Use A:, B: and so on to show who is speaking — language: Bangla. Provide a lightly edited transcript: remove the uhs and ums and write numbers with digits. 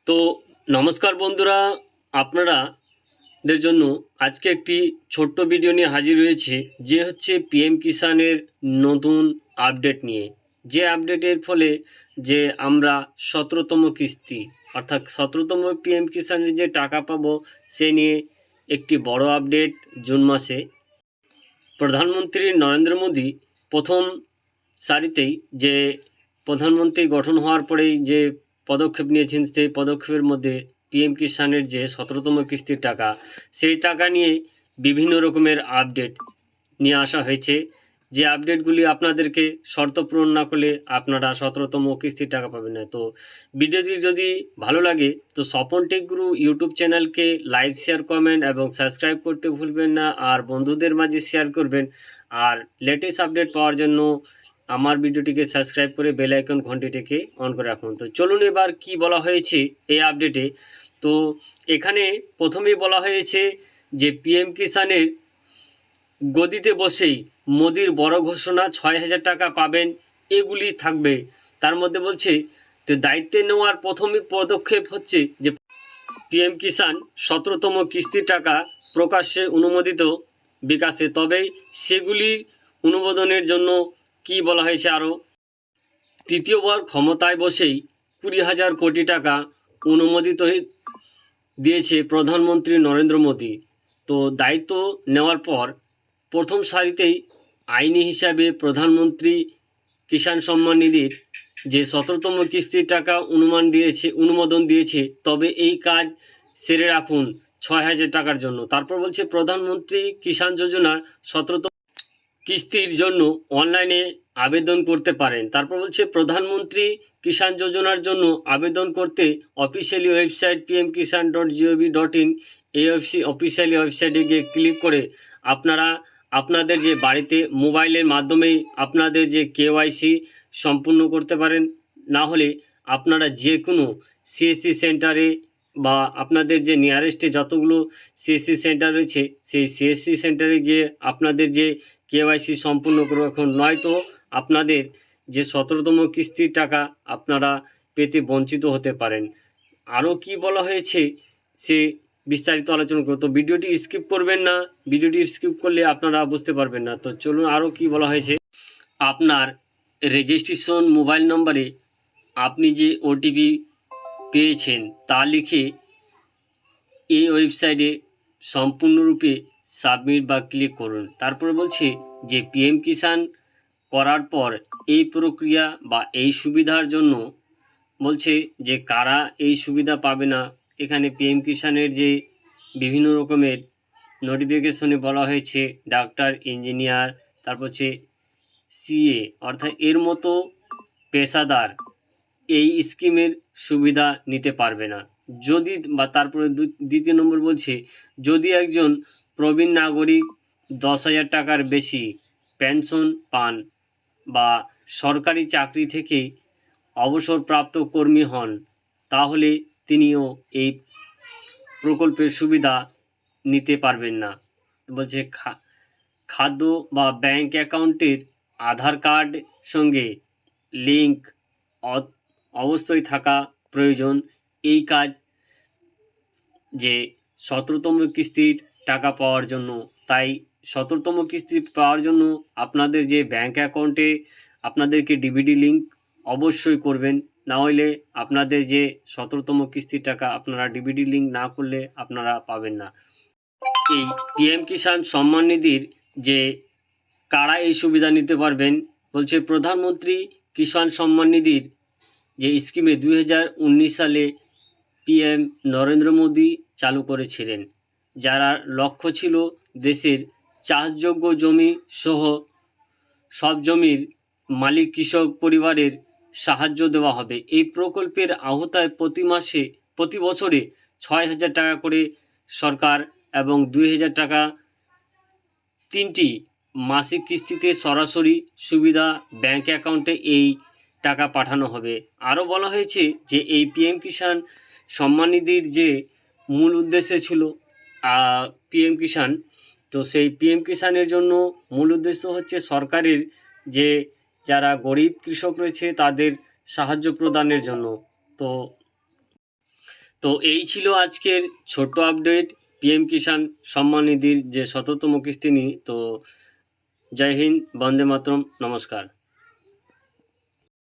A: তো নমস্কার বন্ধুরা, আপনাদের জন্য আজকে একটি ছোট্ট ভিডিও নিয়ে হাজির হয়েছে, যে হচ্ছে পিএম কিষানের নতুন আপডেট নিয়ে। যে আপডেটের ফলে যে আমরা 17তম কিস্তি অর্থাৎ 17তম পিএম কিষানের যে টাকা পাবো, সে নিয়ে একটি বড় আপডেট। জুন মাসে প্রধানমন্ত্রী নরেন্দ্র মোদী প্রথম সারিতেই যে প্রধানমন্ত্রী গঠন হওয়ার পরেই যে পদক্ষেপ নিয়েছেন, সেই পদক্ষেপের মধ্যে পিএম কিষানের যে 17তম কিস্তির টাকা, সেই টাকা নিয়ে বিভিন্ন রকমের আপডেট নিয়ে আসা হয়েছে। যে আপডেটগুলি আপনাদেরকে শর্ত পূরণ না করলে আপনারা 17তম কিস্তির টাকা পাবেন না। তো ভিডিওটি যদি ভালো লাগে তো স্বপন টেক গুরু ইউটিউব চ্যানেলকে লাইক, শেয়ার, কমেন্ট এবং সাবস্ক্রাইব করতে ভুলবেন না, আর বন্ধুদের মাঝে শেয়ার করবেন। আর লেটেস্ট আপডেট পাওয়ার জন্য আমার ভিডিওটিকে সাবস্ক্রাইব করে বেল আইকন ঘন্টিটিকে অন করে রাখুন। তো চলুন এবার কি বলা হয়েছে এই আপডেটে। তো এখানে প্রথমেই বলা হয়েছে যে পিএম কিষানের গদিতে বসেই মোদির বড় ঘোষণা, 6,000 টাকা পাবেন, এগুলি থাকবে। তার মধ্যে বলছে তো দায়িত্বে নেওয়ার প্রথমে পদক্ষেপ হচ্ছে যে পিএম কিষান 17তম কিস্তির টাকা প্রকাশ্যে অনুমোদিত বিকাশে, তবেই সেগুলির অনুমোদনের জন্য কি বলা হয়েছে আরও, তৃতীয়বার ক্ষমতায় বসেই 20,000 কোটি টাকা অনুমোদিত দিয়েছে প্রধানমন্ত্রী নরেন্দ্র মোদী। তো দায়িত্ব নেওয়ার পর প্রথম সারিতেই আইনি হিসাবে প্রধানমন্ত্রী কিষাণ সম্মান নিধির যে 17তম কিস্তির টাকা অনুমোদন দিয়েছে, তবে এই কাজ সেরে রাখুন 6,000 টাকার জন্য। তারপর বলছে প্রধানমন্ত্রী কিষাণ যোজনার 17তম কিস্তির জন্য অনলাইনে আবেদন করতে পারেন। তারপর বলছে প্রধানমন্ত্রী কিষাণ যোজনার জন্য আবেদন করতে অফিসিয়ালি ওয়েবসাইট pmkisan.gov.in এই অফিসিয়ালি ওয়েবসাইটে গিয়ে ক্লিক করে আপনারা আপনাদের যে বাড়িতে মোবাইলের মাধ্যমেই আপনাদের যে কেওয়াইসি সম্পূর্ণ করতে পারেন। না হলে আপনারা যে কোনো সিএসসি সেন্টারে বা আপনাদের যে নিয়ারেস্টে যতগুলো সিএসসি সেন্টার রয়েছে, সেই সিএসসি সেন্টারে গিয়ে আপনাদের যে কেওয়াইসি সম্পূর্ণ করে রাখুন, নয়তো আপনাদের যে 17তম কিস্তির টাকা আপনারা পেতে বঞ্চিত হতে পারেন। আরও কি বলা হয়েছে সে বিস্তারিত আলোচনা করব। তো ভিডিওটি স্কিপ করবেন না, ভিডিওটি স্কিপ করলে আপনারা বুঝতে পারবেন না। তো চলুন আরও কি বলা হয়েছে। আপনার রেজিস্ট্রেশন মোবাইল নম্বরে আপনি যে ওটিপি পেয়েছেন তা লিখে এই ওয়েবসাইটে সম্পূর্ণরূপে সাবমিট বা ক্লিক করুন। তারপরে বলছে যে পিএম কিষাণ করার পর এই প্রক্রিয়া বা এই সুবিধার জন্য বলছে যে কারা এই সুবিধা পাবে না। এখানে পিএম কিষাণের যে বিভিন্ন রকমের নোটিফিকেশনে বলা হয়েছে ডাক্তার, ইঞ্জিনিয়ার, তারপর হচ্ছে সিএ অর্থাৎ এর মতো পেশাদার এই স্কিমের সুবিধা নিতে পারবে না। যদি বা তারপরে দ্বিতীয় নম্বর বলছে যদি একজন প্রবীণ নাগরিক 10,000 টাকার বেশি পেনশন পান বা সরকারি চাকরি থেকে অবসরপ্রাপ্ত কর্মী হন, তাহলে তিনিও এই প্রকল্পের সুবিধা নিতে পারবেন না। বলছে খাদ্য বা ব্যাংক অ্যাকাউন্টের আধার কার্ড সঙ্গে লিঙ্ক অবশ্যই থাকা প্রয়োজন। এই কাজ যে 17তম কিস্তির টাকা পাওয়ার জন্য, তাই 17তম কিস্তি পাওয়ার জন্য আপনাদের যে ব্যাংক অ্যাকাউন্টে আপনাদেরকে ডিবিডি লিঙ্ক অবশ্যই করবেন, না হলে আপনাদের যে 17তম কিস্তির টাকা আপনারা ডিবিডি লিঙ্ক না করলে আপনারা পাবেন না। এই পিএম কিষাণ সম্মান নিধির যে কারা এই সুবিধা নিতে পারবেন, বলছে প্রধানমন্ত্রী কিষাণ সম্মান নিধির যে স্কিমে 2019 সালে পিএম নরেন্দ্র মোদী চালু করেছিলেন, যারা লক্ষ্য ছিল দেশের চাষযোগ্য জমি সহ সব জমির মালিক কৃষক পরিবারের সাহায্য দেওয়া হবে। এই প্রকল্পের আওতায় প্রতি বছরে 6,000 টাকা করে সরকার এবং 2,000 টাকা 3টি মাসিক কিস্তিতে সরাসরি সুবিধা ব্যাংক অ্যাকাউন্টে এই টাকা পাঠানো হবে। আরও বলা হয়েছে যে এই পিএম কিষাণ সম্মান নিধির যে মূল উদ্দেশ্য ছিল পিএম কিষাণ, তো সেই পিএম কিষাণের জন্য মূল উদ্দেশ্য হচ্ছে সরকারের যে যারা গরিব কৃষক রয়েছে তাদের সাহায্য প্রদানের জন্য। তো তো এই ছিল আজকের ছোট্ট আপডেট পিএম কিষাণ সম্মান নিধির যে ১৭তম কিস্তি নিয়ে। তো জয় হিন্দ, বন্দে মাতরম, নমস্কার।